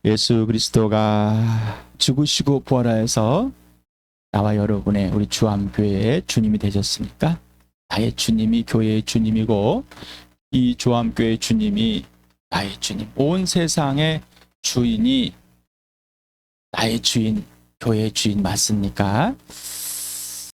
예수 그리스도가 죽으시고 부활하여서 나와 여러분의 우리 주암교회의 주님이 되셨습니까? 나의 주님이 교회의 주님이고 이 주암교회의 주님이 나의 주님, 온 세상의 주인이 나의 주인, 교회의 주인 맞습니까?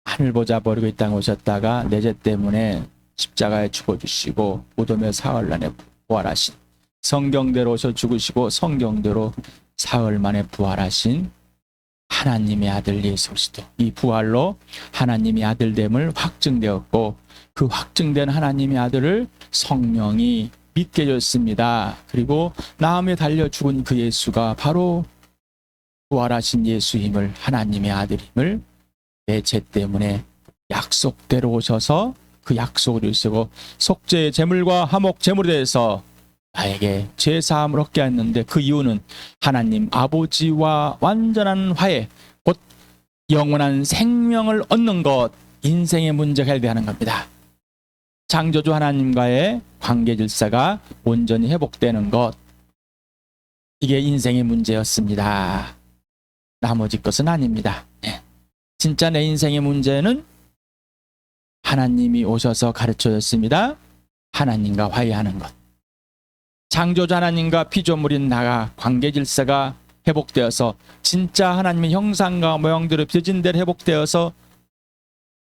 하늘 보자 버리고 이 땅에 오셨다가 내 죄 때문에 십자가에 죽어주시고 무덤에 사흘만에 부활하신, 성경대로 오셔 죽으시고 성경대로 사흘 만에 부활하신 하나님의 아들 예수 그리스도, 이 부활로 하나님의 아들됨을 확증되었고 그 확증된 하나님의 아들을 성령이 믿게 해줬습니다. 그리고 나무에 달려 죽은 그 예수가 바로 부활하신 예수임을, 하나님의 아들임을 내 죄 때문에 약속대로 오셔서 그 약속을 이루시고 속죄의 제물과 화목 제물에 대해서 나에게 죄사함을 얻게 했는데, 그 이유는 하나님 아버지와 완전한 화해, 곧 영원한 생명을 얻는 것, 인생의 문제가 해결되는 겁니다. 창조주 하나님과의 관계 질서가 온전히 회복되는 것, 이게 인생의 문제였습니다. 나머지 것은 아닙니다. 진짜 내 인생의 문제는 하나님이 오셔서 가르쳐줬습니다. 하나님과 화해하는 것. 창조주 하나님과 피조물인 나가 관계 질서가 회복되어서 진짜 하나님의 형상과 모양대로 빚어진 대로 회복되어서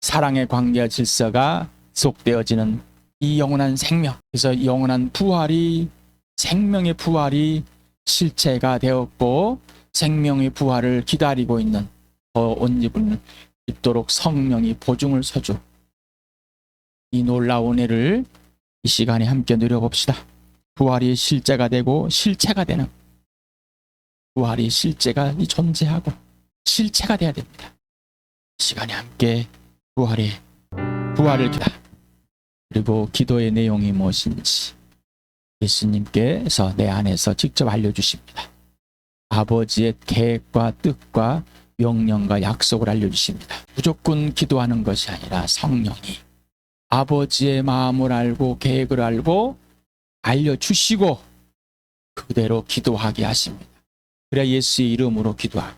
사랑의 관계와 질서가 지속되어지는 이 영원한 생명. 그래서 이 영원한 부활이, 생명의 부활이 실체가 되었고 생명의 부활을 기다리고 있는 온 입을 입도록 성령이 보증을 서주, 이 놀라운 애를 이 시간에 함께 누려봅시다. 부활이 실제가 되고 실체가 되는, 부활이 실제가 존재하고 실체가 돼야 됩니다. 이 시간에 함께 부활을 기다. 그리고 기도의 내용이 무엇인지 예수님께서 내 안에서 직접 알려주십니다. 아버지의 계획과 뜻과 명령과 약속을 알려주십니다. 무조건 기도하는 것이 아니라 성령이 아버지의 마음을 알고 계획을 알고 알려주시고 그대로 기도하게 하십니다. 그래야 예수의 이름으로 기도하고,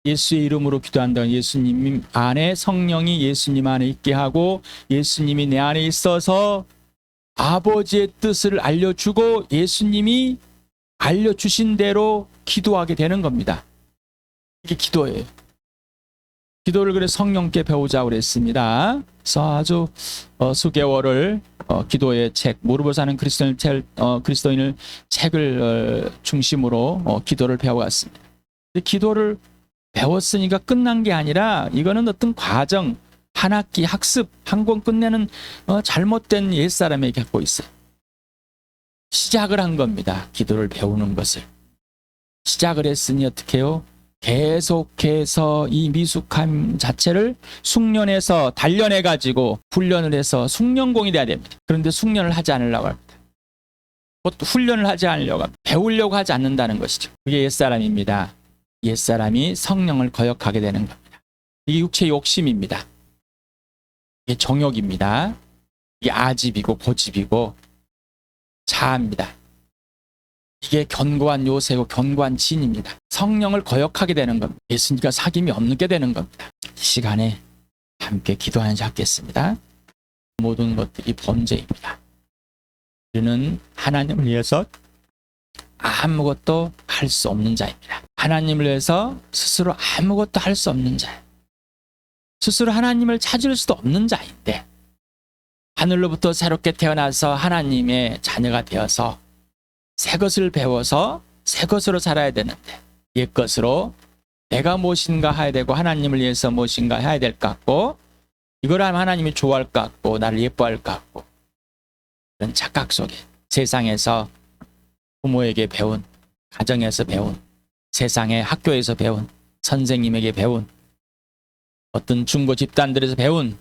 예수의 이름으로 기도한다는 예수님 안에 성령이 예수님 안에 있게 하고 예수님이 내 안에 있어서 아버지의 뜻을 알려주고 예수님이 알려주신 대로 기도하게 되는 겁니다. 이게 기도예요. 기도를 그래 성령께 배우자고 그랬습니다. 그래서 아주 수개월을 기도의 책, 무릎을 사는 그리스도인을 책을 중심으로 기도를 배워갔습니다. 기도를 배웠으니까 끝난 게 아니라 이거는 어떤 과정, 한 학기 학습, 한 권 끝내는 잘못된 옛사람이 갖고 있어요. 시작을 한 겁니다. 기도를 배우는 것을. 시작을 했으니 어떻게 해요? 계속해서 이 미숙함 자체를 숙련해서 단련해가지고 훈련을 해서 숙련공이 돼야 됩니다. 그런데 숙련을 하지 않으려고 합니다. 곧 훈련을 하지 않으려고 합니다. 배우려고 하지 않는다는 것이죠. 그게 옛사람입니다. 옛사람이 성령을 거역하게 되는 겁니다. 이게 육체의 욕심입니다. 이게 정욕입니다. 이게 아집이고 고집이고 자아입니다. 이게 견고한 요새고 견고한 진입니다. 성령을 거역하게 되는 겁니다. 예수님과 사귐이 없게 되는 겁니다. 이 시간에 함께 기도하는 자 갖겠습니다. 모든 것들이 범죄입니다. 우리는 하나님을 위해서 아무것도 할 수 없는 자입니다. 하나님을 위해서 스스로 아무것도 할 수 없는 자, 스스로 하나님을 찾을 수도 없는 자인데 하늘로부터 새롭게 태어나서 하나님의 자녀가 되어서 새 것을 배워서 새 것으로 살아야 되는데 옛 것으로 내가 무엇인가 해야 되고 하나님을 위해서 무엇인가 해야 될 것 같고 이걸 하면 하나님이 좋아할 것 같고 나를 예뻐할 것 같고, 그런 착각 속에 세상에서 부모에게 배운, 가정에서 배운, 세상의 학교에서 배운, 선생님에게 배운, 어떤 중고 집단들에서 배운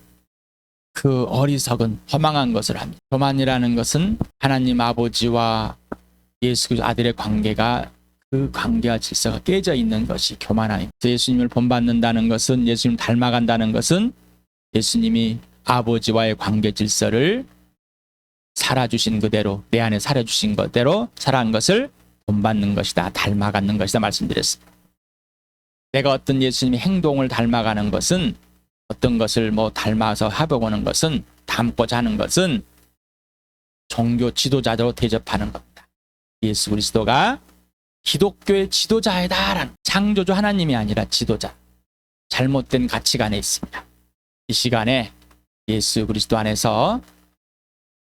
그 어리석은 허망한 것을 합니다. 교만이라는 것은 하나님 아버지와 예수 아들의 관계가, 그 관계와 질서가 깨져 있는 것이 교만함입니다. 예수님을 본받는다는 것은, 예수님 닮아간다는 것은 예수님이 아버지와의 관계 질서를 살아주신 그대로, 내 안에 살아주신 그대로 살아간 것을 본받는 것이다. 닮아가는 것이다 말씀드렸습니다. 내가 어떤 예수님의 행동을 닮아가는 것은, 어떤 것을 닮아서 해보고는 것은, 닮고자 하는 것은 종교 지도자로 대접하는 겁니다. 예수 그리스도가 기독교의 지도자이다라는, 창조주 하나님이 아니라 지도자, 잘못된 가치관에 있습니다. 이 시간에 예수 그리스도 안에서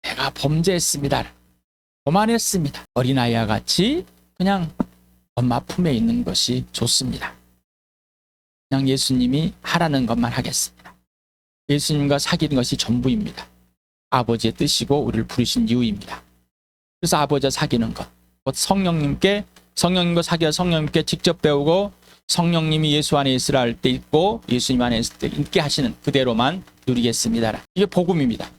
내가 범죄했습니다, 오만했습니다, 어린아이와 같이 그냥 엄마 품에 있는 것이 좋습니다. 그냥 예수님이 하라는 것만 하겠습니다. 예수님과 사귀는 것이 전부입니다. 아버지의 뜻이고 우리를 부르신 이유입니다. 그래서 아버지와 사귀는 것, 곧 성령님과 사귀어 성령님께 직접 배우고, 성령님이 예수 안에 있으라 할 때 있고 예수님 안에 있을 때 있게 하시는 그대로만 누리겠습니다. 이게 복음입니다.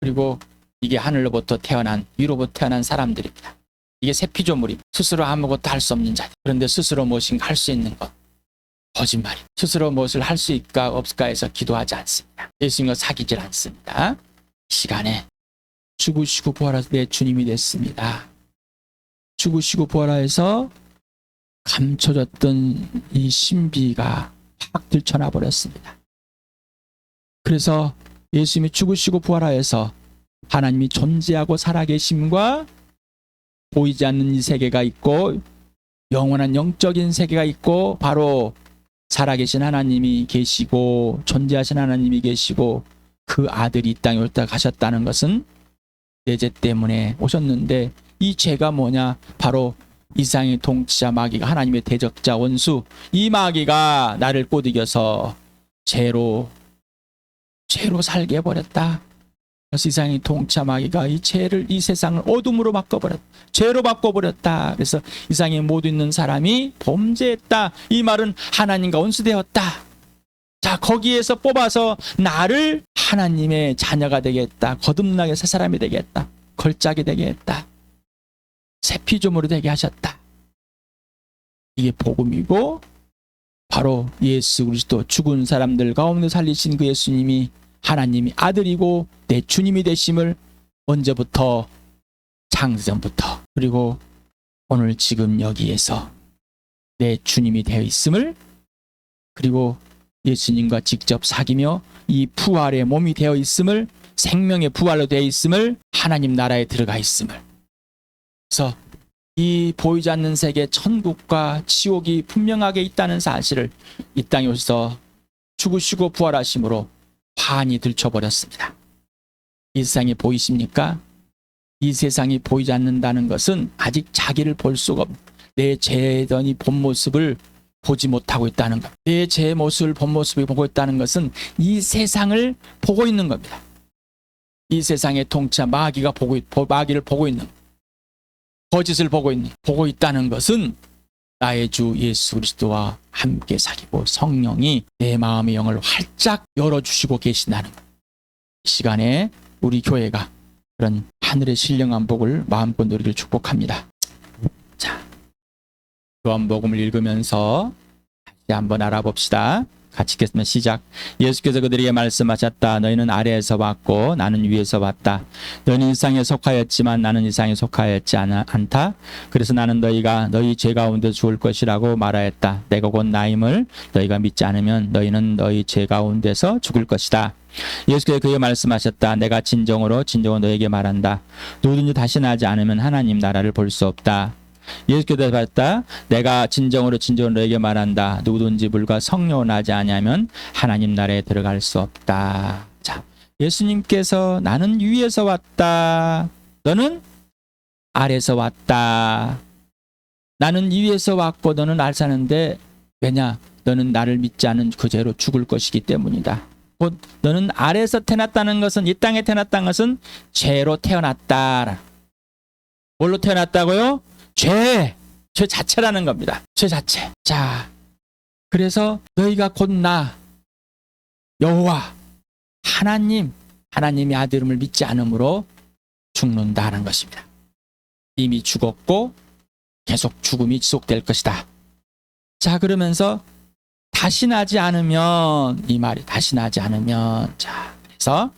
그리고 이게 하늘로부터 태어난, 위로부터 태어난 사람들입니다. 이게 새 피조물이 스스로 아무것도 할 수 없는 자들. 그런데 스스로 무엇인가 할 수 있는 것, 거짓말이. 스스로 무엇을 할 수 있을까 없을까 해서 기도하지 않습니다. 예수님과 사귀질 않습니다. 이 시간에 죽으시고 부활하셔서 내 주님이 됐습니다. 죽으시고 부활하여서 감춰졌던 이 신비가 확 들춰나 버렸습니다. 그래서 예수님이 죽으시고 부활하여서 하나님이 존재하고 살아계심과 보이지 않는 이 세계가 있고, 영원한 영적인 세계가 있고, 바로 살아계신 하나님이 계시고 존재하신 하나님이 계시고 그 아들이 이 땅에 올다 가셨다는 것은 내 죄 때문에 오셨는데, 이 죄가 뭐냐? 바로 이상의 통치자 마귀가, 하나님의 대적자 원수, 이 마귀가 나를 꼬드겨서 죄로 살게 해버렸다. 그래서 이상의 통치자 마귀가 이 죄를, 이 세상을 어둠으로 바꿔버렸다. 죄로 바꿔버렸다. 그래서 이상에 모두 있는 사람이 범죄했다. 이 말은 하나님과 원수되었다. 자, 거기에서 뽑아서 나를 하나님의 자녀가 되겠다. 거듭나게 새 사람이 되겠다. 걸작이 되게 했다. 새 피조물이 되게 하셨다. 이게 복음이고, 바로 예수 그리스도, 죽은 사람들 가운데 살리신 그 예수님이 하나님이 아들이고 내 주님이 되심을 언제부터? 창세전부터. 그리고 오늘 지금 여기에서 내 주님이 되어 있음을, 그리고 예수님과 직접 사귀며 이 부활의 몸이 되어 있음을, 생명의 부활로 되어 있음을, 하나님 나라에 들어가 있음을. 그래서 이 보이지 않는 세계, 천국과 지옥이 분명하게 있다는 사실을 이 땅에 오셔서 죽으시고 부활하심으로 환히 들춰버렸습니다. 이 세상이 보이십니까? 이 세상이 보이지 않는다는 것은 아직 자기를 볼 수가 없는, 내 죄의 본 모습을 보지 못하고 있다는 것. 내 죄의 모습을, 본 모습을 보고 있다는 것은 이 세상을 보고 있는 겁니다. 이 세상의 통치자 마귀를 보고 있는, 거짓을 보고 있다는 것은 나의 주 예수 그리스도와 함께 사귀고 성령이 내 마음의 영을 활짝 열어주시고 계신다는 것. 이 시간에 우리 교회가 그런 하늘의 신령한 복을 마음껏 누리길 축복합니다. 자, 요한복음을 읽으면서 다시 한번 알아봅시다. 같이 읽겠습니다. 시작. 예수께서 그들에게 말씀하셨다. 너희는 아래에서 왔고 나는 위에서 왔다. 너희는 이 세상에 속하였지만 나는 이 세상에 속하였지 않다. 그래서 나는 너희가 너희 죄 가운데 죽을 것이라고 말하였다. 내가 곧 나임을 너희가 믿지 않으면 너희는 너희 죄 가운데서 죽을 것이다. 예수께서 그에게 말씀하셨다. 내가 진정으로 너희에게 말한다. 누구든지 다시 나지 않으면 하나님 나라를 볼 수 없다. 예수께서 대답하셨다. 내가 진정으로 너에게 말한다. 누구든지 물과 성령으로 나지 아니하면 하나님 나라에 들어갈 수 없다. 자, 예수님께서 나는 위에서 왔다. 너는 아래에서 왔다. 나는 위에서 왔고 너는 아래에 사는데, 왜냐? 너는 나를 믿지 않은 그 죄로 죽을 것이기 때문이다. 곧 너는 아래에서 태어났다는 것은, 이 땅에 태어났다는 것은 죄로 태어났다. 뭘로 태어났다고요? 죄 자체라는 겁니다. 죄 자체. 자, 그래서 너희가 곧 나 여호와 하나님의 아들임을 믿지 않으므로 죽는다는 것입니다. 이미 죽었고 계속 죽음이 지속될 것이다. 자, 그러면서 다시 나지 않으면, 이 말이 다시 나지 않으면, 자, 그래서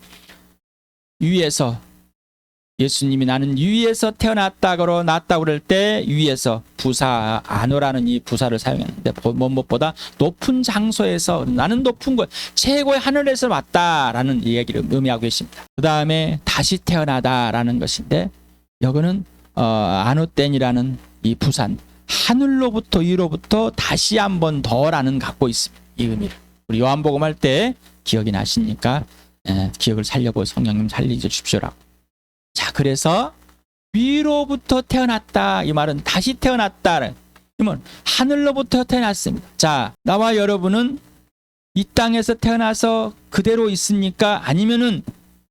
위에서 예수님이 나는 위에서 태어났다고 그럴 때 위에서 부사 아노라는 이 부사를 사용했는데 무엇보다 높은 장소에서 나는 높은 곳 최고의 하늘에서 왔다라는 이야기를 의미하고 계십니다. 그 다음에 다시 태어나다라는 것인데 여기는 아노땐이라는 이 부산 하늘로부터 위로부터 다시 한 번 더라는 갖고 있습니다. 이 의미를 우리 요한복음 할 때 기억이 나시니까 기억을 살려보고 성령님 살리셔 주십시오라고. 자, 그래서 위로부터 태어났다 이 말은 다시 태어났다는 이면 하늘로부터 태어났습니다. 자, 나와 여러분은 이 땅에서 태어나서 그대로 있습니까? 아니면은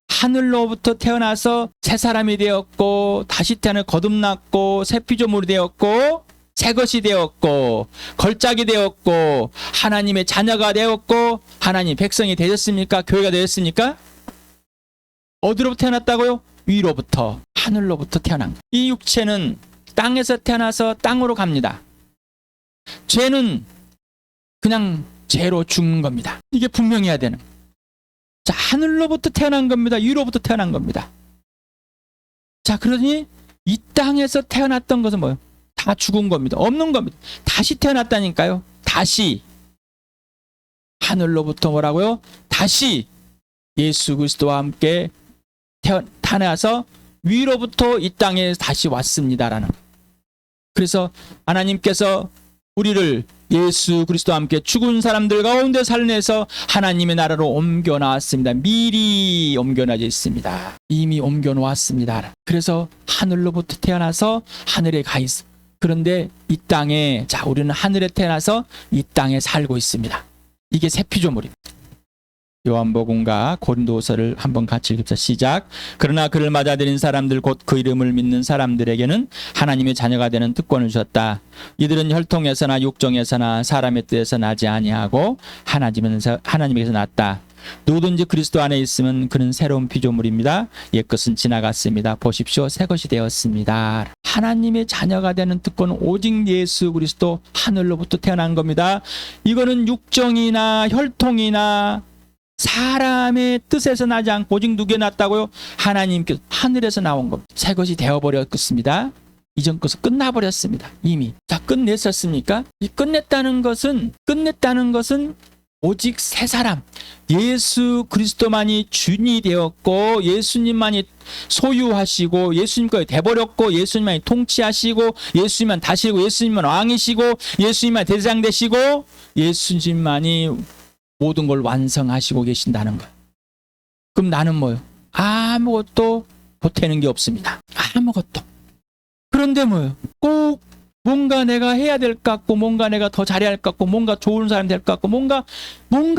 하늘로부터 태어나서 새 사람이 되었고 다시 태어나 거듭났고 새 피조물이 되었고 새 것이 되었고 걸작이 되었고 하나님의 자녀가 되었고 하나님 백성이 되셨습니까? 교회가 되었습니까? 어디로부터 태어났다고요? 위로부터 하늘로부터 태어난 것. 이 육체는 땅에서 태어나서 땅으로 갑니다. 죄는 그냥 죄로 죽는 겁니다. 이게 분명해야 되는. 자, 하늘로부터 태어난 겁니다. 위로부터 태어난 겁니다. 자, 그러니 이 땅에서 태어났던 것은 뭐예요? 다 죽은 겁니다. 없는 겁니다. 다시 태어났다니까요. 다시 하늘로부터 뭐라고요? 다시 예수 그리스도와 함께 태어나서 위로부터 이 땅에 다시 왔습니다라는. 그래서 하나님께서 우리를 예수 그리스도와 함께 죽은 사람들 가운데 살려내서 하나님의 나라로 옮겨 나왔습니다. 미리 옮겨 나져 있습니다. 이미 옮겨 놓았습니다. 그래서 하늘로부터 태어나서 하늘에 가 있습니다. 그런데 이 땅에 자 우리는 하늘에 태어나서 이 땅에 살고 있습니다. 이게 새 피조물입니다. 요한복음과 고린도서를 한번 같이 읽읍시다. 시작. 그러나 그를 맞아들인 사람들 곧 그 이름을 믿는 사람들에게는 하나님의 자녀가 되는 특권을 주셨다. 이들은 혈통에서나 육정에서나 사람의 뜻에서 나지 아니하고 하나님에게서 났다. 누구든지 그리스도 안에 있으면 그는 새로운 피조물입니다. 옛것은 지나갔습니다. 보십시오. 새 것이 되었습니다. 하나님의 자녀가 되는 특권은 오직 예수 그리스도 하늘로부터 태어난 겁니다. 이거는 육정이나 혈통이나 사람의 뜻에서 나지 않고 오직 누구에 났다고요? 하나님께서 하늘에서 나온 겁니다. 새 것이 되어버렸습니다. 이전 것은 끝나버렸습니다. 이미. 자, 끝냈었습니까? 이 끝냈다는 것은 오직 새 사람 예수 그리스도만이 주인이 되었고 예수님만이 소유하시고 예수님 거에 돼버렸고 예수님만이 통치하시고 예수님만 다시고 예수님만 왕이시고 예수님만 대장 되시고 예수님만이 모든 걸 완성하시고 계신다는 거예요. 그럼 나는 뭐예요? 아무것도 보태는 게 없습니다. 아무것도. 그런데 뭐예요? 꼭 뭔가 내가 해야 될 것 같고 뭔가 내가 더 잘해야 할 것 같고 뭔가 좋은 사람 될 것 같고 뭔가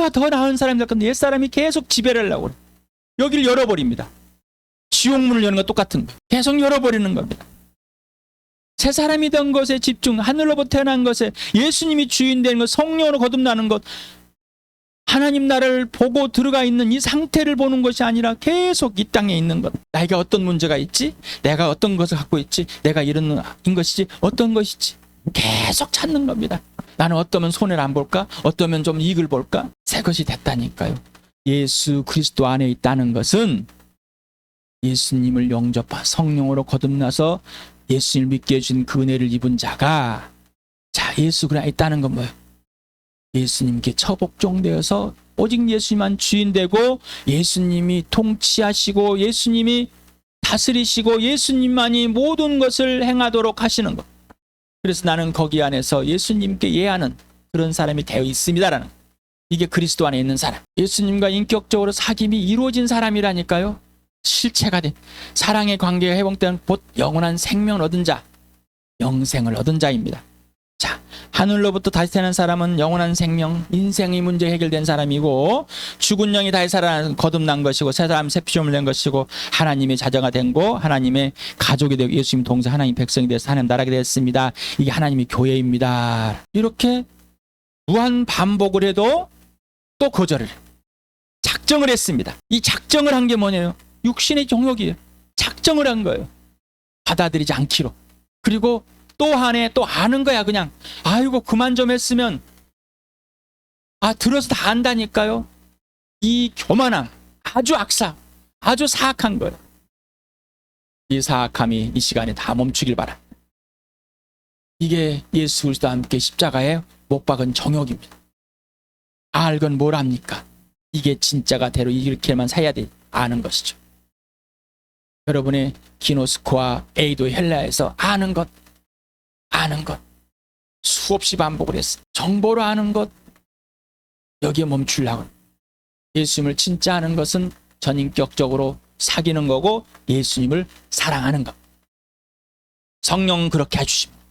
더 나은 사람이 될 것 같은데 옛사람이 계속 지배를 하려고 그래요. 여기를 열어버립니다. 지옥문을 여는 거 똑같은 거예요. 계속 열어버리는 겁니다. 새 사람이 된 것에 집중, 하늘로부터 태어난 것에 예수님이 주인 되는 것, 성령으로 거듭나는 것, 하나님 나라를 보고 들어가 있는 이 상태를 보는 것이 아니라 계속 이 땅에 있는 것. 나에게 어떤 문제가 있지? 내가 어떤 것을 갖고 있지? 내가 이런 것이지? 어떤 것이지? 계속 찾는 겁니다. 나는 어떠면 손해를 안 볼까? 어떠면 좀 이익을 볼까? 새 것이 됐다니까요. 예수 그리스도 안에 있다는 것은 예수님을 영접한 성령으로 거듭나서 예수님을 믿게 해준 그 은혜를 입은 자가 자 예수 그리스도 안에 있다는 건 뭐예요? 예수님께 처복종되어서 오직 예수님만 주인 되고 예수님이 통치하시고 예수님이 다스리시고 예수님만이 모든 것을 행하도록 하시는 것. 그래서 나는 거기 안에서 예수님께 예하는 그런 사람이 되어 있습니다라는 이게 그리스도 안에 있는 사람. 예수님과 인격적으로 사귐이 이루어진 사람이라니까요. 실체가 된 사랑의 관계가 회복되는 곧 영원한 생명을 얻은 자, 영생을 얻은 자입니다. 자, 하늘로부터 다시 태어난 사람은 영원한 생명, 인생의 문제 해결된 사람이고 죽은 영이 다시 살아 거듭난 것이고 새 사람 새 피조물 된 것이고 하나님의 자녀가 된 거 하나님의 가족이 되고 예수님 동생 하나님 백성이 돼서 하나님 나라가 되었습니다. 이게 하나님의 교회입니다. 이렇게 무한 반복을 해도 또 거절을 작정을 했습니다. 이 작정을 한 게 뭐냐요? 육신의 정욕이에요. 작정을 한 거예요. 받아들이지 않기로. 그리고 또 하네 또 아는 거야 그냥. 아이고 그만 좀 했으면 들어서 다 안다니까요. 이 교만함 아주 악사 아주 사악한 거예요. 이 사악함이 이 시간에 다 멈추길 바랍니다. 이게 예수 그리스도와 함께 십자가에 못 박은 정욕입니다. 알건 뭘 합니까? 이게 진짜가 대로 이렇게만 살아야 돼 아는 것이죠. 여러분의 기노스코와 에이도 헬라에서 아는 것 수없이 반복을 했어요. 정보로 아는 것 여기에 멈추려고. 예수님을 진짜 아는 것은 전인격적으로 사귀는 거고 예수님을 사랑하는 것. 성령은 그렇게 해주십니다.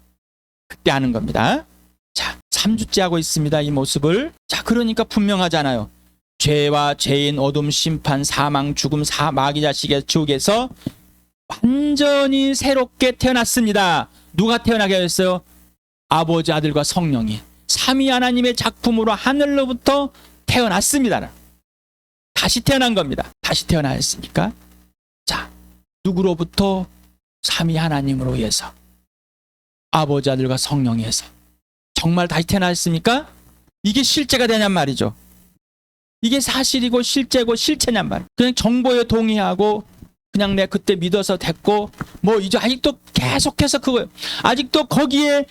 그때 아는 겁니다. 자, 3주째 하고 있습니다. 이 모습을. 자, 그러니까 분명하잖아요. 죄와 죄인, 어둠, 심판, 사망, 죽음, 마귀 자식의 지옥에서 완전히 새롭게 태어났습니다. 누가 태어나게 했어요? 아버지, 아들과 성령이 삼위 하나님의 작품으로 하늘로부터 태어났습니다. 다시 태어난 겁니다. 다시 태어나였으니까. 자, 누구로부터? 삼위 하나님으로 의해서, 아버지, 아들과 성령에서 정말 다시 태어났습니까? 이게 실제가 되냔 말이죠. 이게 사실이고 실제고 실체냔 말이에요. 그냥 정보에 동의하고 그냥 내 그때 믿어서 됐고 뭐 이제 아직도 계속해서 그거예요. 아직도 거기에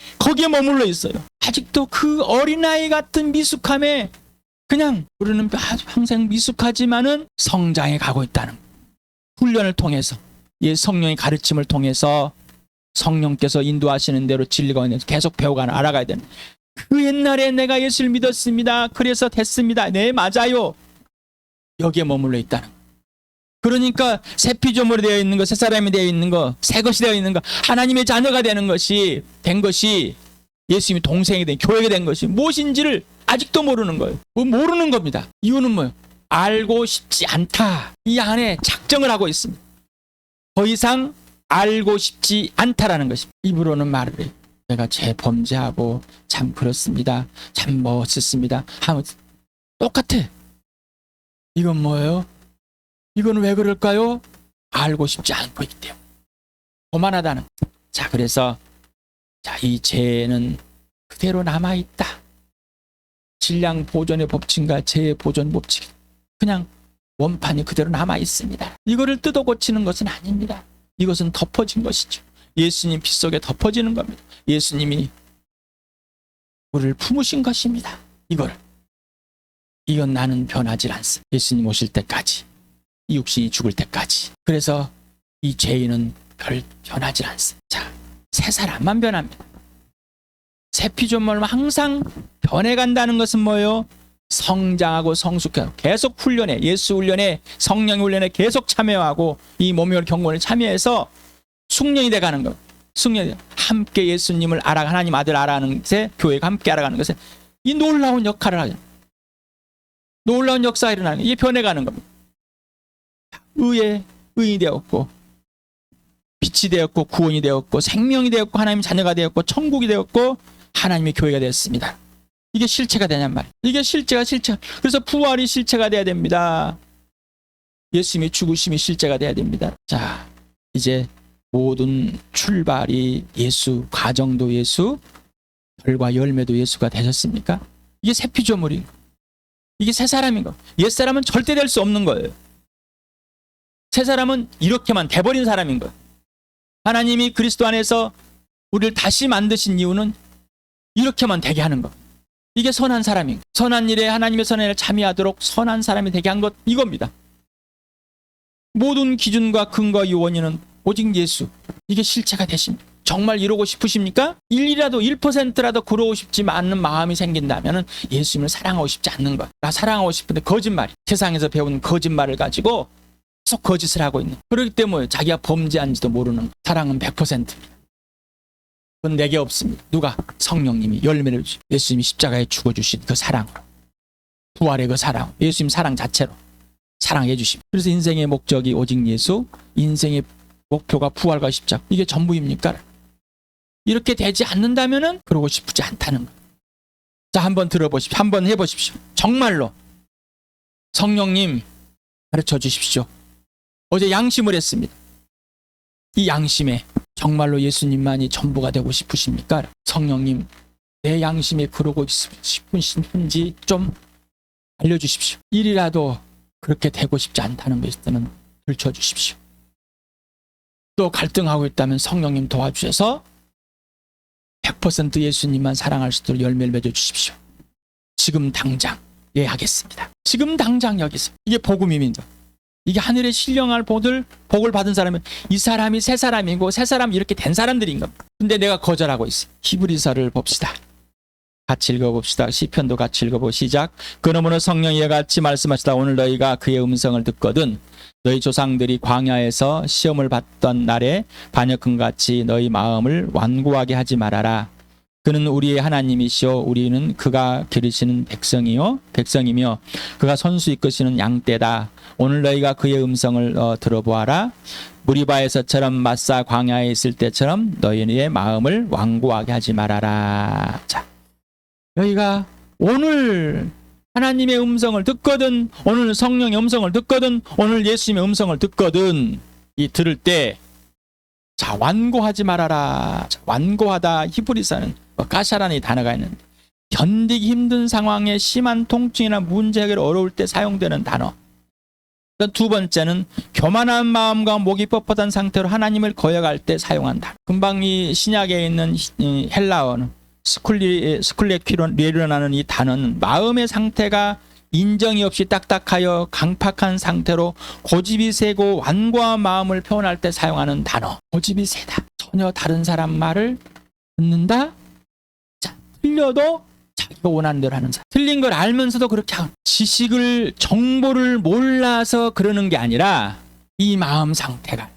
머물러 있어요. 아직도 그 어린아이 같은 미숙함에 그냥 우리는 평생 미숙하지만은 성장해 가고 있다는 훈련을 통해서, 예, 성령의 가르침을 통해서 성령께서 인도하시는 대로 진리가 계속 배워가는, 알아가야 되는. 그 옛날에 내가 예수를 믿었습니다. 그래서 됐습니다. 네, 맞아요. 여기에 머물러 있다는. 그러니까 새 피조물이 되어 있는 거, 새 사람이 되어 있는 거, 새 것이 되어 있는 거, 하나님의 자녀가 되는 것이, 된 것이, 예수님이 동생이 된, 교회가 된 것이 무엇인지를 아직도 모르는 거예요. 모르는 겁니다. 이유는 뭐예요? 알고 싶지 않다. 이 안에 작정을 하고 있습니다. 더 이상 알고 싶지 않다라는 것입니다. 입으로는 말을 해요. 내가 범죄하고 참 그렇습니다. 참 멋있습니다. 하면 똑같아. 이건 뭐예요? 이건 왜 그럴까요? 알고 싶지 않고 있기 때문에. 거만하다는. 자, 그래서 이 죄는 그대로 남아있다. 질량 보존의 법칙과 죄의 보존 법칙, 그냥 원판이 그대로 남아있습니다. 이거를 뜯어 고치는 것은 아닙니다. 이것은 덮어진 것이죠. 예수님 피 속에 덮어지는 겁니다. 예수님이 우리를 품으신 것입니다. 이건 나는 변하지 않습니다. 예수님 오실 때까지, 이 육신이 죽을 때까지. 그래서 이 죄인은 변하지 않습니다. 자, 새 사람만 변합니다. 새 피조물만 항상 변해간다는 것은 뭐예요? 성장하고 성숙하고 계속 훈련에, 예수 훈련에, 성령 훈련에 계속 참여하고 이 몸의 경건에 참여해서 숙련이 돼가는 것. 숙련이 함께 예수님을 하나님 아들 알아가는 것에, 교회가 함께 알아가는 것에 이 놀라운 역할을 하죠. 놀라운 역사가 일어나는 거예요. 이게 변해가는 겁니다. 의인이 되었고, 빛이 되었고, 구원이 되었고, 생명이 되었고, 하나님의 자녀가 되었고, 천국이 되었고, 하나님의 교회가 되었습니다. 이게 실체가 되냔 말이에요. 이게 실체가. 그래서 부활이 실체가 돼야 됩니다. 예수님의 죽으심이 실체가 돼야 됩니다. 자, 이제 모든 출발이 예수, 과정도 예수, 결과 열매도 예수가 되셨습니까? 이게 새 피조물이, 이게 새 사람인 거. 옛 사람은 절대 될 수 없는 거예요. 새 사람은 이렇게만 돼버린 사람인 거예요. 하나님이 그리스도 안에서 우리를 다시 만드신 이유는 이렇게만 되게 하는 것. 이게 선한 사람인, 선한 일에 하나님의 선한 일에 참여하도록 선한 사람이 되게 한 것, 이겁니다. 모든 기준과 근거 요원인은 오직 예수. 이게 실체가 되십니다. 정말 이루고 싶으십니까? 1%라도 그러고 싶지 않는 마음이 생긴다면 예수님을 사랑하고 싶지 않는 것. 나 사랑하고 싶은데 거짓말이, 세상에서 배운 거짓말을 가지고 계속 거짓을 하고 있는. 그렇기 때문에 자기가 범죄한지도 모르는 것. 사랑은 100%입니다. 그건 내게 없습니다. 누가? 성령님이 열매를 주시, 예수님이 십자가에 죽어주신 그 사랑으로, 부활의 그 사랑, 예수님 사랑 자체로 사랑해 주십니다. 그래서 인생의 목적이 오직 예수, 인생의 목표가 부활과 십자가, 이게 전부입니까? 이렇게 되지 않는다면은 그러고 싶지 않다는 거예요. 자, 한번 들어보십시오. 한번 해보십시오. 정말로 성령님 가르쳐 주십시오. 어제 양심을 했습니다. 이 양심에 정말로 예수님만이 전부가 되고 싶으십니까? 성령님, 내 양심에 그러고 싶으신지 좀 알려주십시오. 일이라도 그렇게 되고 싶지 않다는 것을 들춰주십시오. 또 갈등하고 있다면 성령님 도와주셔서 100% 예수님만 사랑할 수 있도록 열매를 맺어 주십시오. 지금 당장 하겠습니다. 지금 당장 여기서. 이게 복음입니다. 이게 하늘의 신령할 복을 받은 사람은 이 사람이 새 사람이고 새 사람이 이렇게 된 사람들인 겁니다. 근데 내가 거절하고 있어. 히브리서를 봅시다. 같이 읽어봅시다. 시편도 같이 읽어보 시작. 그러므로 성령이 이와 같이 말씀하시다. 오늘 너희가 그의 음성을 듣거든 너희 조상들이 광야에서 시험을 받던 날에 반역금같이 너희 마음을 완고하게 하지 말아라. 그는 우리의 하나님이시오. 우리는 그가 기르시는 백성이며 그가 선수 이끄시는 양떼다. 오늘 너희가 그의 음성을 들어보아라. 무리바에서처럼 마사 광야에 있을 때처럼 너희의 마음을 완고하게 하지 말아라. 자, 너희가 오늘 하나님의 음성을 듣거든, 오늘 성령의 음성을 듣거든, 오늘 예수님의 음성을 듣거든, 이 들을 때 자, 완고하지 말아라. 자, 완고하다. 히브리서는 가샤라는 단어가 있는데 견디기 힘든 상황에 심한 통증이나 문제 해결이 어려울 때 사용되는 단어. 두 번째는 교만한 마음과 목이 뻣뻣한 상태로 하나님을 거역할 때 사용한 단어. 금방 이 신약에 있는 헬라어는 스쿨레퀴론이라는 이 단어는 마음의 상태가 인정이 없이 딱딱하여 강팍한 상태로 고집이 세고 완고한 마음을 표현할 때 사용하는 단어. 고집이 세다. 전혀 다른 사람 말을 듣는다. 자, 틀려도 자기가 원하는 대로 하는 사람. 틀린 걸 알면서도 그렇게 하는. 지식을, 정보를 몰라서 그러는 게 아니라 이 마음 상태가.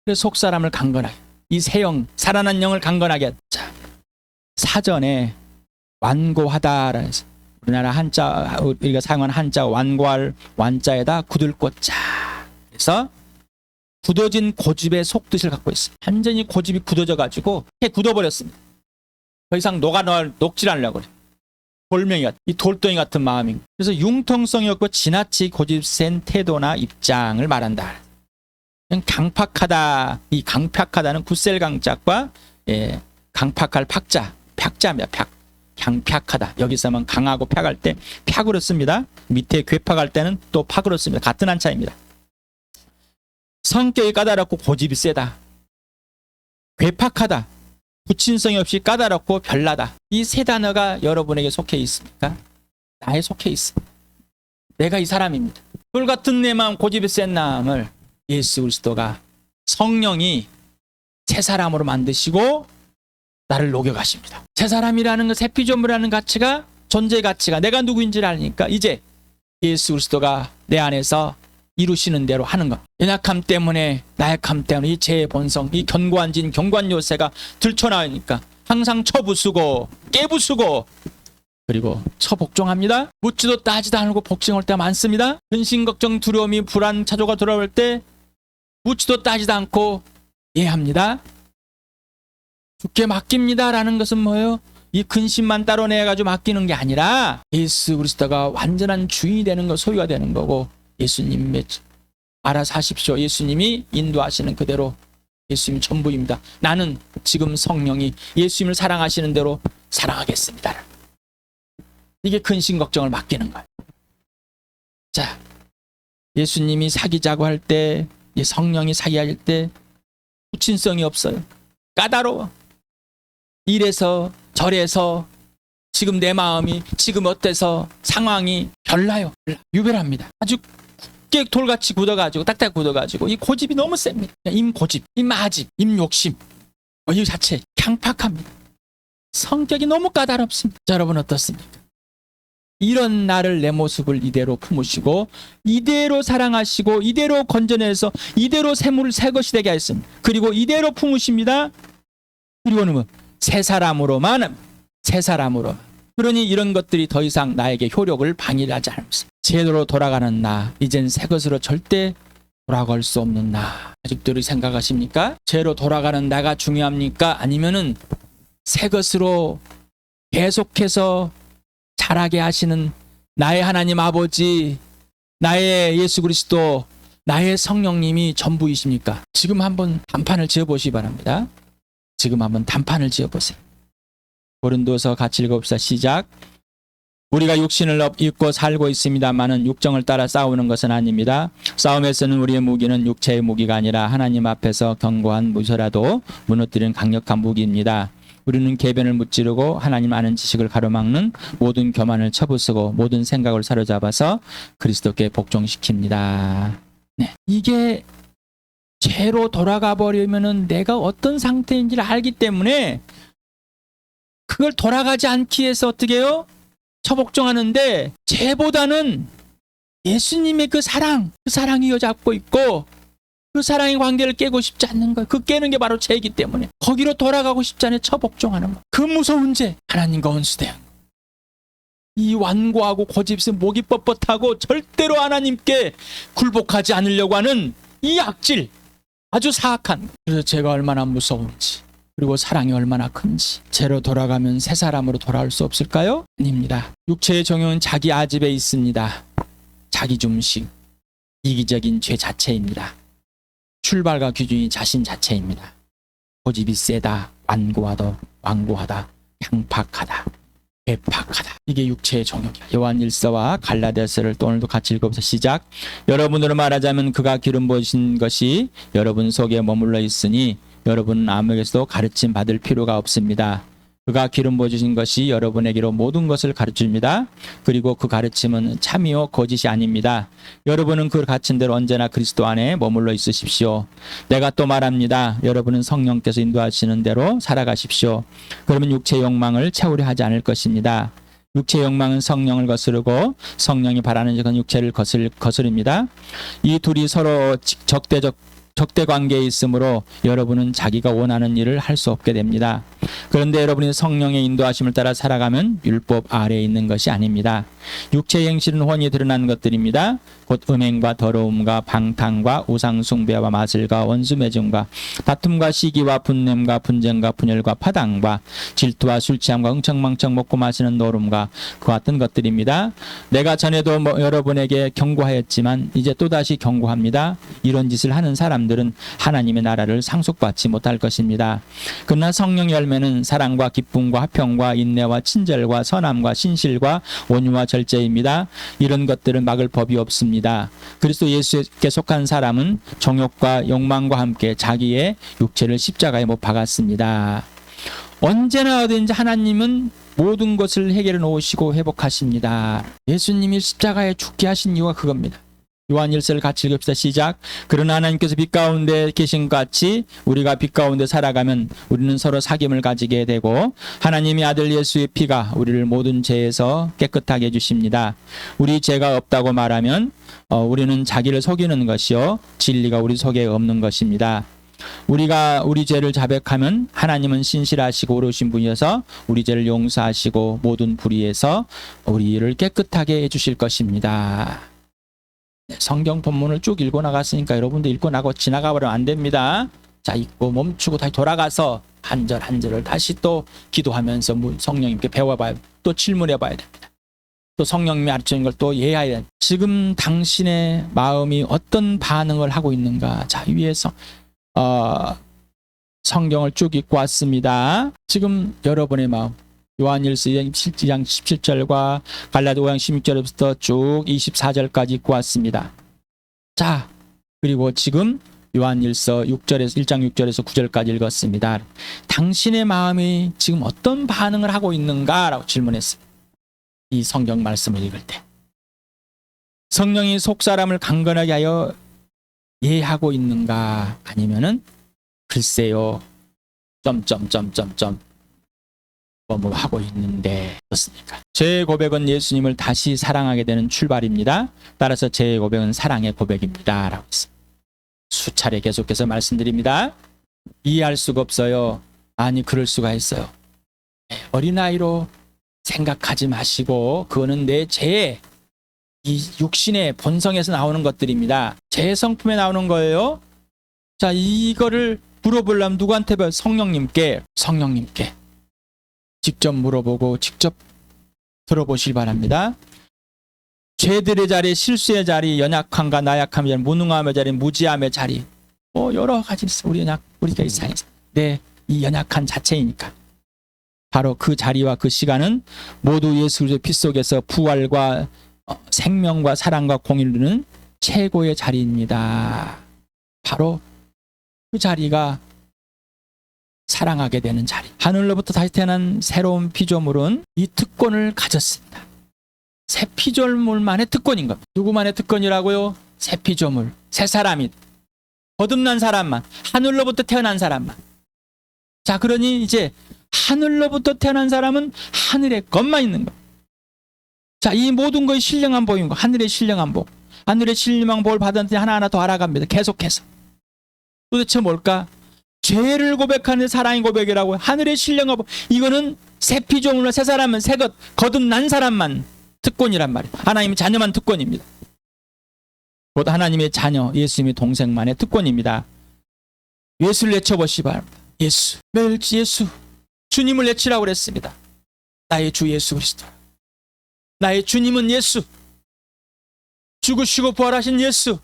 그래서 속 사람을 강건하게, 이 새 영, 살아난 영을 강건하게. 자, 사전에 완고하다라 해서 우리나라 한자, 우리가 사용하는 한자 완고할 완자에다 굳을꽃자. 그래서 굳어진 고집의 속뜻을 갖고 있습니다. 완전히 고집이 굳어져 가지고 굳어버렸습니다. 더 이상 녹질 않으려고 그래. 돌멩이 같은, 이 돌덩이 같은 마음인. 그래서 융통성이 없고 지나치 고집 센 태도나 입장을 말한다. 강팍하다. 이 강팍하다는 굳셀 강자과 강팍할 팍자, 팍자입니다. 강팍하다. 여기서만 강하고 팍할 때 팍으로 씁니다. 밑에 괴팍할 때는 또 팍으로 씁니다. 같은 한자입니다. 성격이 까다롭고 고집이 세다. 괴팍하다. 부친성이 없이 까다롭고 별나다. 이 세 단어가 여러분에게 속해 있습니까? 나에 속해 있습니다. 내가 이 사람입니다. 돌 같은 내 마음, 고집이 센 마음을 예수 그리스도가 성령이 새 사람으로 만드시고 나를 녹여가십니다. 새 사람이라는 것, 새 피조물이라는 가치가, 존재의 가치가 내가 누구인지를 아니까 이제 예수 그리스도가 내 안에서 이루시는 대로 하는 것. 연약함 때문에, 나약함 때문에 이 죄의 본성, 이 견고한 진, 견고한 요새가 들춰나오니까 항상 처부수고 깨부수고 그리고 처복종합니다. 묻지도 따지도 않고 복종할 때가 많습니다. 근심, 걱정, 두려움이, 불안, 차조가 돌아올 때 묻지도 따지도 않고 합니다. 주께 맡깁니다라는 것은 뭐예요? 이 근심만 따로 내가지고 맡기는 게 아니라 예수 그리스도가 완전한 주인이 되는 거, 소유가 되는 거고 예수님 알아서 하십시오. 예수님이 인도하시는 그대로 예수님 전부입니다. 나는 지금 성령이 예수님을 사랑하시는 대로 사랑하겠습니다. 이게 근심 걱정을 맡기는 거예요. 자, 예수님이 사귀자고 할 때, 성령이 사귀할 때 부친성이 없어요. 까다로워. 이래서 저래서 지금 내 마음이 지금 어때서 상황이 별나요. 유별합니다. 아주 굳게 돌같이 굳어가지고 딱딱 굳어가지고 이 고집이 너무 셉니다. 임고집, 임아집, 임욕심 이 자체 강팍합니다. 성격이 너무 까다롭습니다. 자, 여러분 어떻습니까? 이런 나를, 내 모습을 이대로 품으시고 이대로 사랑하시고 이대로 건져내서 이대로 새 것이 되게 하였습니다. 그리고 이대로 품으십니다. 그리고는 뭐 새 사람으로만. 그러니 이런 것들이 더 이상 나에게 효력을 방해하지 않습니다. 제대로 돌아가는 나, 이젠 새 것으로 절대 돌아갈 수 없는 나. 아직도 생각하십니까? 제로 돌아가는 나가 중요합니까? 아니면은 새 것으로 계속해서 자라게 하시는 나의 하나님 아버지, 나의 예수 그리스도, 나의 성령님이 전부이십니까? 지금 한번 단판을 지어보시기 바랍니다. 지금 한번 단판을 지어보세요. 고린도서 같이 읽어봅시다. 시작. 우리가 육신을 입고 살고 있습니다마는 육정을 따라 싸우는 것은 아닙니다. 싸움에서는 우리의 무기는 육체의 무기가 아니라 하나님 앞에서 견고한 무서라도 무너뜨리는 강력한 무기입니다. 우리는 계변을 무찌르고 하나님 아는 지식을 가로막는 모든 교만을 쳐부수고 모든 생각을 사로잡아서 그리스도께 복종시킵니다. 네, 이게 죄로 돌아가 버리면은 내가 어떤 상태인지를 알기 때문에 그걸 돌아가지 않기 위해서 어떻게 해요? 처복종하는데 죄보다는 예수님의 그 사랑이 여잡고 있고 그 사랑의 관계를 깨고 싶지 않는 거예요. 그 깨는 게 바로 죄이기 때문에 거기로 돌아가고 싶지 않아 처복종하는 거. 그 무서운 죄, 하나님과 원수대한 거. 이 완고하고 고집스레 목이 뻣뻣하고 절대로 하나님께 굴복하지 않으려고 하는 이 악질, 아주 사악한. 그래서 죄가 얼마나 무서운지 그리고 사랑이 얼마나 큰지. 죄로 돌아가면 새 사람으로 돌아올 수 없을까요? 아닙니다. 육체의 정욕은 자기 아집에 있습니다. 자기 중식, 이기적인 죄 자체입니다. 출발과 기준이 자신 자체입니다. 고집이 세다, 완고하다, 향팍하다, 괴팍하다. 이게 육체의 정욕이야. 요한일서와 갈라디아서를 또 오늘도 같이 읽어보세요. 시작. 여러분으로 말하자면 그가 기름 부으신 것이 여러분 속에 머물러 있으니 여러분은 아무에게서도 가르침 받을 필요가 없습니다. 그가 기름 부어주신 것이 여러분에게로 모든 것을 가르칩니다. 그리고 그 가르침은 참이요 거짓이 아닙니다. 여러분은 그 갇힌 대로 언제나 그리스도 안에 머물러 있으십시오. 내가 또 말합니다. 여러분은 성령께서 인도하시는 대로 살아가십시오. 그러면 육체의 욕망을 채우려 하지 않을 것입니다. 육체의 욕망은 성령을 거스르고 성령이 바라는 것은 육체를 거스릅니다. 이 둘이 서로 적대 관계에 있으므로 여러분은 자기가 원하는 일을 할 수 없게 됩니다. 그런데 여러분이 성령의 인도하심을 따라 살아가면 율법 아래에 있는 것이 아닙니다. 육체의 행실은 훤히 드러난 것들입니다. 곧 음행과 더러움과 방탕과 우상숭배와 마술과 원수매증과 다툼과 시기와 분냄과 분쟁과 분열과 파당과 질투와 술취함과 흥청망청 먹고 마시는 노름과 그와 같은 것들입니다. 내가 전에도 여러분에게 경고하였지만 이제 또다시 경고합니다. 이런 짓을 하는 사람들은 하나님의 나라를 상속받지 못할 것입니다. 그러나 성령 열매는 사랑과 기쁨과 화평과 인내와 친절과 선함과 신실과 온유와 절제입니다. 이런 것들은 막을 법이 없습니다. 그리스도 예수께 속한 사람은 정욕과 욕망과 함께 자기의 육체를 십자가에 못 박았습니다. 언제나 어딘지 하나님은 모든 것을 해결해 놓으시고 회복하십니다. 예수님이 십자가에 죽게 하신 이유가 그겁니다. 요한일서를 같이 읽읍시다. 시작. 그러나 하나님께서 빛 가운데 계신 것 같이 우리가 빛 가운데 살아가면 우리는 서로 사귐을 가지게 되고 하나님의 아들 예수의 피가 우리를 모든 죄에서 깨끗하게 해주십니다. 우리 죄가 없다고 말하면 우리는 자기를 속이는 것이요 진리가 우리 속에 없는 것입니다. 우리가 우리 죄를 자백하면 하나님은 신실하시고 오르신 분이어서 우리 죄를 용서하시고 모든 불의에서 우리를 깨끗하게 해주실 것입니다. 성경 본문을 쭉 읽고 나갔으니까 여러분도 읽고 나고 지나가 버리면 안 됩니다. 자, 읽고 멈추고 다시 돌아가서 한 절 한 절을 다시 또 기도하면서 성령님께 배워봐야, 또 질문해봐야 됩니다. 또 성령님이 가르치는 걸 또 이해해야 됩니다. 지금 당신의 마음이 어떤 반응을 하고 있는가. 자, 위에서 성경을 쭉 읽고 왔습니다. 지금 여러분의 마음, 요한일서 2장 17절과 갈라디아 5장 16절부터 쭉 24절까지 읽고 왔습니다. 자, 그리고 지금 요한일서 1장 6절에서 9절까지 읽었습니다. 당신의 마음이 지금 어떤 반응을 하고 있는가라고 질문했습니다. 이 성경 말씀을 읽을 때 성령이 속사람을 강건하게 하여 이해하고 있는가, 아니면은 글쎄요 뭐 하고 있는데 그렇습니까? 제 고백은 예수님을 다시 사랑하게 되는 출발입니다. 따라서 제 고백은 사랑의 고백입니다 라고 했습니다. 수차례 계속해서 말씀드립니다. 이해할 수가 없어요. 아니, 그럴 수가 있어요. 어린아이로 생각하지 마시고 그거는 내 죄, 이 육신의 본성에서 나오는 것들입니다. 제 성품에 나오는 거예요. 자, 이거를 물어보려면 누구한테 배워요? 성령님께 직접 물어보고 직접 들어보실 바랍니다. 죄들의 자리, 실수의 자리, 연약함과 나약함의 자리, 무능함의 자리, 무지함의 자리, 여러 가지 있어. 우리가 이상해서 이 연약한 자체이니까 바로 그 자리와 그 시간은 모두 예수 그리스도의 피 속에서 부활과 생명과 사랑과 공의를 이루는 최고의 자리입니다. 바로 그 자리가 사랑하게 되는 자리. 하늘로부터 다시 태어난 새로운 피조물은 이 특권을 가졌습니다. 새 피조물만의 특권인 겁니다. 누구만의 특권이라고요? 새 피조물, 새 사람이, 거듭난 사람만, 하늘로부터 태어난 사람만. 자, 그러니 이제 하늘로부터 태어난 사람은 하늘의 것만 있는 것. 자, 이 모든 것이 신령한 복인 것. 하늘의 신령한 복. 하늘의 신령한 복을 받았는데 하나하나 더 알아갑니다. 계속해서. 도대체 뭘까? 죄를 고백하는 사랑의 고백이라고. 하늘의 신령한 복. 이거는 새 피조물과 새 사람은 새 것, 거듭난 사람만 특권이란 말이에요. 하나님의 자녀만 특권입니다. 곧 하나님의 자녀, 예수님의 동생만의 특권입니다. 예수를 외쳐보시기 바랍니다. 예수, 매일 예수, 주님을 외치라고 그랬습니다. 나의 주 예수 그리스도. 나의 주님은 예수. 죽으시고 부활하신 예수.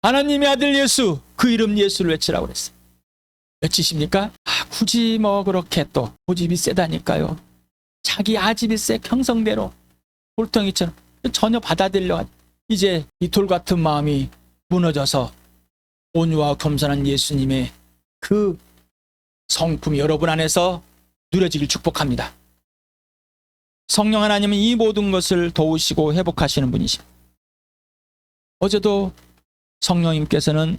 하나님의 아들 예수. 그 이름 예수를 외치라고 그랬어요. 외치십니까? 굳이 뭐 그렇게 또 고집이 세다니까요. 자기 아집이 세 형성대로 돌덩이처럼 전혀 받아들이려. 이제 이 돌 같은 마음이 무너져서 온유와 겸손한 예수님의 그 성품이 여러분 안에서 누려지길 축복합니다. 성령 하나님은 이 모든 것을 도우시고 회복하시는 분이십니다. 어제도 성령님께서는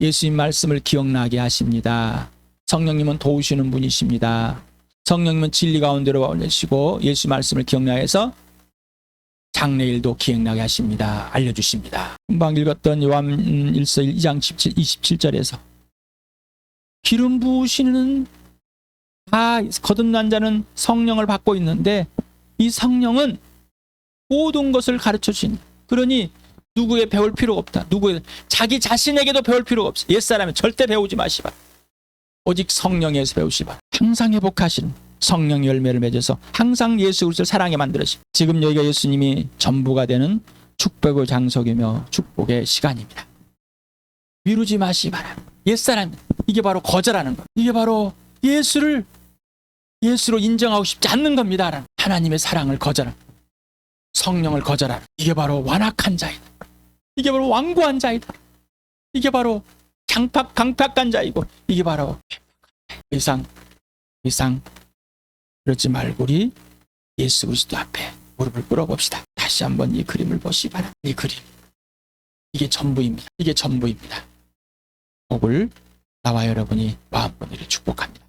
예수님 말씀을 기억나게 하십니다. 성령님은 도우시는 분이십니다. 성령님은 진리 가운데로 올리시고 예수 말씀을 기억나게 해서 장래일도 기억나게 하십니다. 알려주십니다. 금방 읽었던 요한일서 2장 27절에서 기름 부으시는 다 거듭난 자는 성령을 받고 있는데 이 성령은 모든 것을 가르쳐 주신. 그러니 누구에 배울 필요가 없다. 자기 자신에게도 배울 필요가 없어. 옛사람에 절대 배우지 마시바. 오직 성령에서 배우시바. 항상 회복하시는 성령 열매를 맺어서 항상 예수 그리스도를 사랑에 만들으시고 지금 여기가 예수님이 전부가 되는 축복의 장소이며 축복의 시간입니다. 미루지 마시기 바랍니다. 옛사람, 이게 바로 거절하는 것. 이게 바로 예수로 인정하고 싶지 않는 겁니다. 하나님의 사랑을 거절하는, 성령을 거절하는, 이게 바로 완악한 자이다. 이게 바로 완고한 자이다. 이게 바로 강팍한 자이고, 이게 바로 이상 그러지 말고 우리 예수 그리스도 앞에 무릎을 꿇어봅시다. 다시 한번 이 그림을 보시기 바랍니다. 이 그림, 이게 전부입니다. 이게 전부입니다. 복을 나와 여러분이 마음껏 축복합니다.